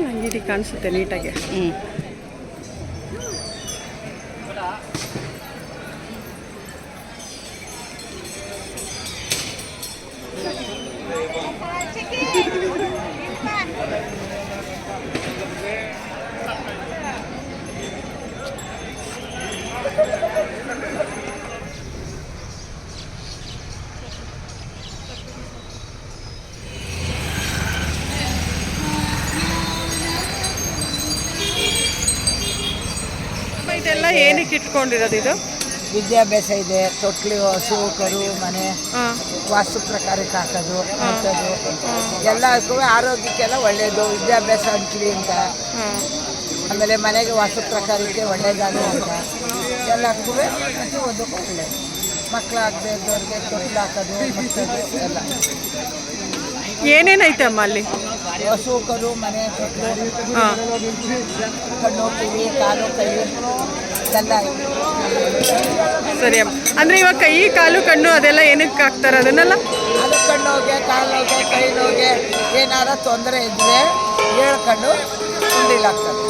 ನಂಗೆ ಕಾಣಿಸುತ್ತೆ ನೀಟಾಗಿ. ಇದೆಲ್ಲ ಏನಕ್ಕೆ ಇಟ್ಕೊಂಡಿರೋದು? ಇದು ವಿದ್ಯಾಭ್ಯಾಸ ಇದೆ, ತೊಟ್ಲು, ಹಸು, ಕರು, ಮನೆ, ವಾಸ್ತು ಪ್ರಕಾರಕ್ಕೆ ಹಾಕೋದು, ಹಾಕೋದು ಎಲ್ಲಕ್ಕೂ ಆರೋಗ್ಯಕ್ಕೆಲ್ಲ ಒಳ್ಳೆಯದು. ವಿದ್ಯಾಭ್ಯಾಸ ಅಂತೀವಿ ಅಂತ, ಆಮೇಲೆ ಮನೆಗೆ ವಾಸ್ತು ಪ್ರಕಾರಕ್ಕೆ ಒಳ್ಳೆಯದಾದ ಅಂತ ಎಲ್ಲಕ್ಕೂ ಪ್ರತಿಯೊಂದಕ್ಕೂ ಒಳ್ಳೆಯದು. ಮಕ್ಕಳು ಆಗದೆ ಇದ್ದವ್ರಿಗೆ ತೊಟ್ಲು ಹಾಕೋದು, ಮಕ್ಕಳು ಎಲ್ಲ. ಏನೇನೈತೆ ಅಮ್ಮ ಅಲ್ಲಿ? ಹಸು, ಕರು, ಮನೆ, ತೊಟ್ಲು, ಕಣ್ಣು, ಕಿವಿ, ಕಾಲು, ಕೈ ಎಲ್ಲ ಐತೆ. ಸರಿ ಅಮ್ಮ. ಅಂದರೆ ಇವಾಗ ಕೈ, ಕಾಲು, ಕಣ್ಣು ಅದೆಲ್ಲ ಏನಕ್ಕೆ ಹಾಕ್ತಾರೆ ಅದನ್ನೆಲ್ಲ? ಅದು ಕಣ್ಣೋಗೆ, ಕಾಲೋಗೆ, ಕೈ ನೋಗೆ ಏನಾರ ತೊಂದರೆ ಇದ್ದರೆ ಹೇಳ್ಕೊಂಡು ಉಂಡಿಲಾಗ್ತದೆ.